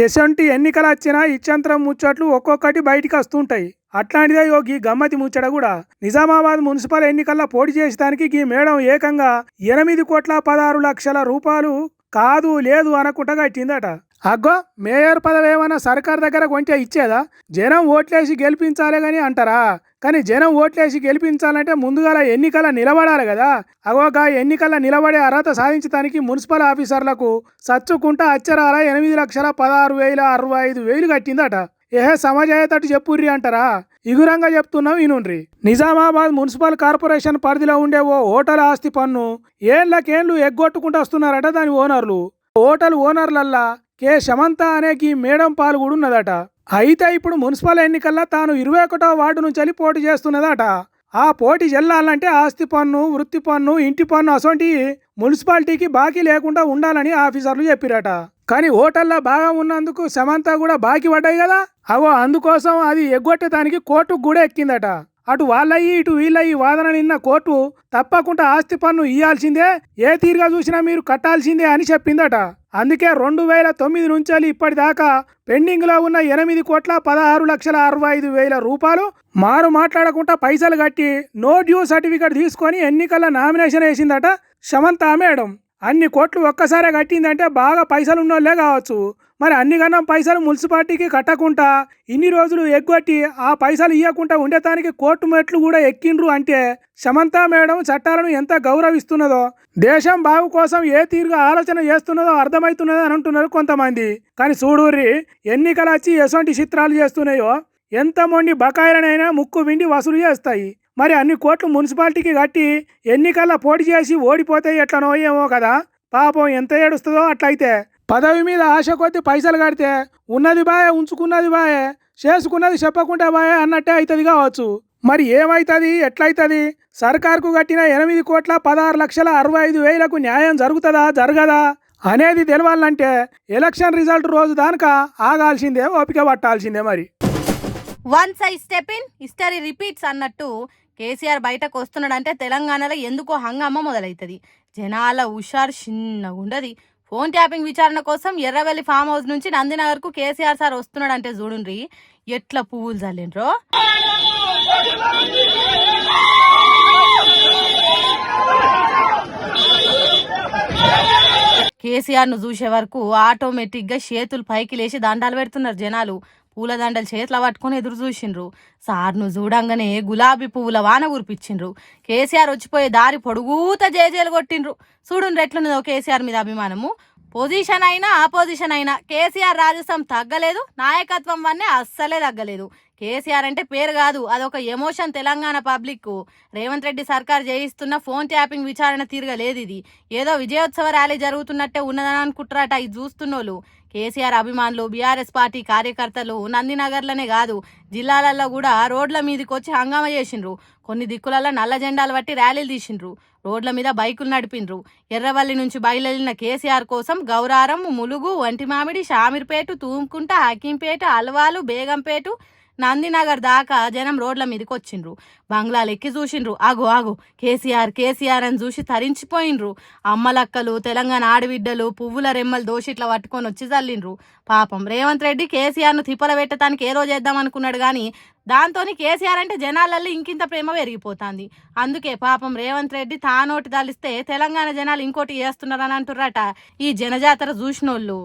ఎసొంటి ఎన్నికలు వచ్చినా ఇచ్చంతరం ముచ్చట్లు ఒక్కొక్కటి బయటికి వస్తుంటాయి. అట్లాంటిదే ఈ గమ్మతి ముచ్చట కూడా. నిజామాబాద్ మున్సిపల్ ఎన్నికల్లో పోటీ చేసేదానికి ఈ మేడం ఏకంగా 8,16,00,000 రూపాయలు కాదు లేదు అనకుండా కట్టిందట. అగ్గో, మేయర్ పదవి ఏమన్నా సర్కార్ దగ్గర కొంటే ఇచ్చేదా? జనం ఓట్లేసి గెలిపించాలి కానీ అంటారా? కానీ జనం ఓట్లేసి గెలిపించాలంటే ముందుగా ఎన్నికల నిలబడాలి కదా. అగోగా ఎన్నికల నిలబడే అర్హత సాధించడానికి మున్సిపల్ ఆఫీసర్లకు సచ్చుకుంటా అచ్చరాల 8,16,065 కట్టిందట. సమాజయ్యేటట్టు చెప్పుర్రి అంటారా? ఇగురంగా చెప్తున్నాం వినుండ్రి. నిజామాబాద్ మున్సిపల్ కార్పొరేషన్ పరిధిలో ఉండే ఓ హోటల్ ఆస్తి పన్ను ఏళ్లకేళ్లు ఎగ్గొట్టుకుంటూ వస్తున్నారట దాని ఓనర్లు. హోటల్ ఓనర్లల్లా కె శమంత అనే ఈ మేడం పాలు కూడా ఉన్నదట. అయితే ఇప్పుడు మున్సిపల్ ఎన్నికల్లో తాను 21వ వార్డు నుంచి పోటీ చేస్తున్నదట. ఆ పోటీ చెల్లాలంటే ఆస్తి పన్ను, వృత్తి పన్ను, ఇంటి పన్ను అసొంటి మున్సిపాలిటీకి బాకీ లేకుండా ఉండాలని ఆఫీసర్లు చెప్పిరట. కానీ హోటల్లో బాగా ఉన్నందుకు సమంత కూడా బాకీ పడ్డాయి కదా. అందుకోసం అది ఎగ్గొట్టేదానికి కోర్టుకు కూడా ఎక్కిందట. అటు వాళ్ళయి ఇటు వీళ్ళయి వాదన నిన్న కోర్టు తప్పకుండా ఆస్తి పన్ను ఇయ్యాల్సిందే, ఏ తీరుగా చూసినా మీరు కట్టాల్సిందే అని చెప్పిందట. అందుకే 2009 నుంచి ఇప్పటిదాకా పెండింగ్లో ఉన్న 8,16,65,000 రూపాయలు మారు మాట్లాడకుండా పైసలు కట్టి నో డ్యూ సర్టిఫికెట్ తీసుకొని ఎన్నికల నామినేషన్ వేసిందట శమంత మేడం. అన్ని కోట్లు ఒక్కసారే కట్టిందంటే బాగా పైసలు ఉన్నోళ్లే కావచ్చు. మరి అన్ని గణం పైసలు మున్సిపాలిటీకి కట్టకుండా ఇన్ని రోజులు ఎగ్గొట్టి ఆ పైసలు ఇవ్వకుండా ఉండటానికి కోర్టు మెట్లు కూడా ఎక్కిండ్రు అంటే శమంత మేడం చట్టాలను ఎంత గౌరవిస్తున్నదో, దేశం బాగు కోసం ఏ తీరుగా ఆలోచన చేస్తున్నదో అర్థమవుతున్నదో అని అంటున్నారు కొంతమంది. కానీ చూడుర్రి, ఎన్నికలు వచ్చి ఎసొంటి చిత్రాలు చేస్తున్నాయో ఎంత మొండి బకాయిలనైనా ముక్కు విండి వసూలు చేస్తాయి. మరి అన్ని కోట్లు మున్సిపాలిటీకి కట్టి ఎన్నికల్లో పోటీ చేసి ఓడిపోతే ఎట్లనో ఏమో కదా. పాపం ఎంత ఏడుస్తుందో అట్లయితే. పదవి మీద ఆశ కొద్ది పైసలు కడితే ఉన్నది బాయే, ఉంచుకున్నది బాయే, చేసుకున్నది చెప్పకుండా బాయే అన్నట్టే అవుతుంది కావచ్చు. మరి ఏమవుతుంది, ఎట్లయితుంది? సర్కార్కు కట్టిన 8,16,65,000కు న్యాయం జరుగుతుందా జరగదా అనేది తెలవాలంటే ఎలక్షన్ రిజల్ట్ రోజు దానిక ఆగాల్సిందే, ఓపిక పట్టాల్సిందే. మరి one size step in history repeats అన్నట్టు కేసీఆర్ బయటకు వస్తున్నాడంటే తెలంగాణలో ఎందుకో హంగామా మొదలవుతుంది. జనాల హుషారు చిన్నగా ఉండదు. ఫోన్ ట్యాపింగ్ విచారణ కోసం ఎర్రవెల్లి ఫామ్ హౌస్ నుంచి నందినగర్కు కేసీఆర్ సార్ వస్తున్నాడంటే చూడుండ్రి ఎట్లా పువ్వులు చల్లిండ్రో. కేసీఆర్ ను చూసే వరకు ఆటోమేటిక్ గా చేతులు పైకి లేచి దండాలు పెడుతున్నారు జనాలు. పూలదండలు చేతుల పట్టుకుని ఎదురు చూసిండ్రు. సార్ను చూడంగానే గులాబీ పువ్వుల వాన కురిపించిండ్రు. కేసీఆర్ వచ్చిపోయే దారి పొడుగుత జేజేలు కొట్టిండ్రు. చూడుండ్రు ఎట్లున్నదో కేసీఆర్ మీద అభిమానము. పొజిషన్ అయినా ఆపోజిషన్ అయినా కేసీఆర్ రాజసం తగ్గలేదు, నాయకత్వం వన్నే అస్సలే తగ్గలేదు. కేసీఆర్ అంటే పేరు కాదు, అదొక ఎమోషన్ తెలంగాణ పబ్లిక్. రేవంత్ రెడ్డి సర్కార్ చేయిస్తున్న ఫోన్ ట్యాపింగ్ విచారణ తిరగలేదు. ఇది ఏదో విజయోత్సవ ర్యాలీ జరుగుతున్నట్టే ఉన్నదని అనుకుంటారట ఇది చూస్తున్నోళ్ళు. కేసీఆర్ అభిమానులు, బీఆర్ఎస్ పార్టీ కార్యకర్తలు నందినగర్లనే కాదు జిల్లాలలో కూడా రోడ్ల మీదకి వచ్చి హంగామా చేసిండ్రు. కొన్ని దిక్కులలో నల్ల జెండాలు బట్టి ర్యాలీలు తీసిండ్రు. రోడ్ల మీద బైకులు నడిపిండ్రు. ఎర్రవల్లి నుంచి బయలుదేరిన కేసీఆర్ కోసం గౌరారం, ములుగు, వంటిమామిడి, షామీర్పేట, తూంకుంట, హకీంపేట, అల్వాలు, బేగంపేట, నందినగర్ దాకా జనం రోడ్ల మీదకి వచ్చిండ్రు. బంగ్లాలు ఎక్కి చూసిండ్రు. ఆగు కేసీఆర్ కేసీఆర్ అని చూసి తరించిపోయిండ్రు. అమ్మలక్కలు, తెలంగాణ ఆడబిడ్డలు పువ్వుల రెమ్మలు దోషిట్లా పట్టుకొని వచ్చి చల్లిండ్రు. పాపం రేవంత్ రెడ్డి కేసీఆర్ ను తిప్పల పెట్టడానికి ఏదో చేద్దాం అనుకున్నాడు కానీ దాంతోని కేసీఆర్ అంటే జనాలల్లో ఇంకింత ప్రేమ పెరిగిపోతుంది. అందుకే పాపం రేవంత్ రెడ్డి తానోటి తలిస్తే తెలంగాణ జనాలు ఇంకోటి చేస్తున్నారని అంటుర్రట ఈ జనజాతర చూసినోళ్ళు.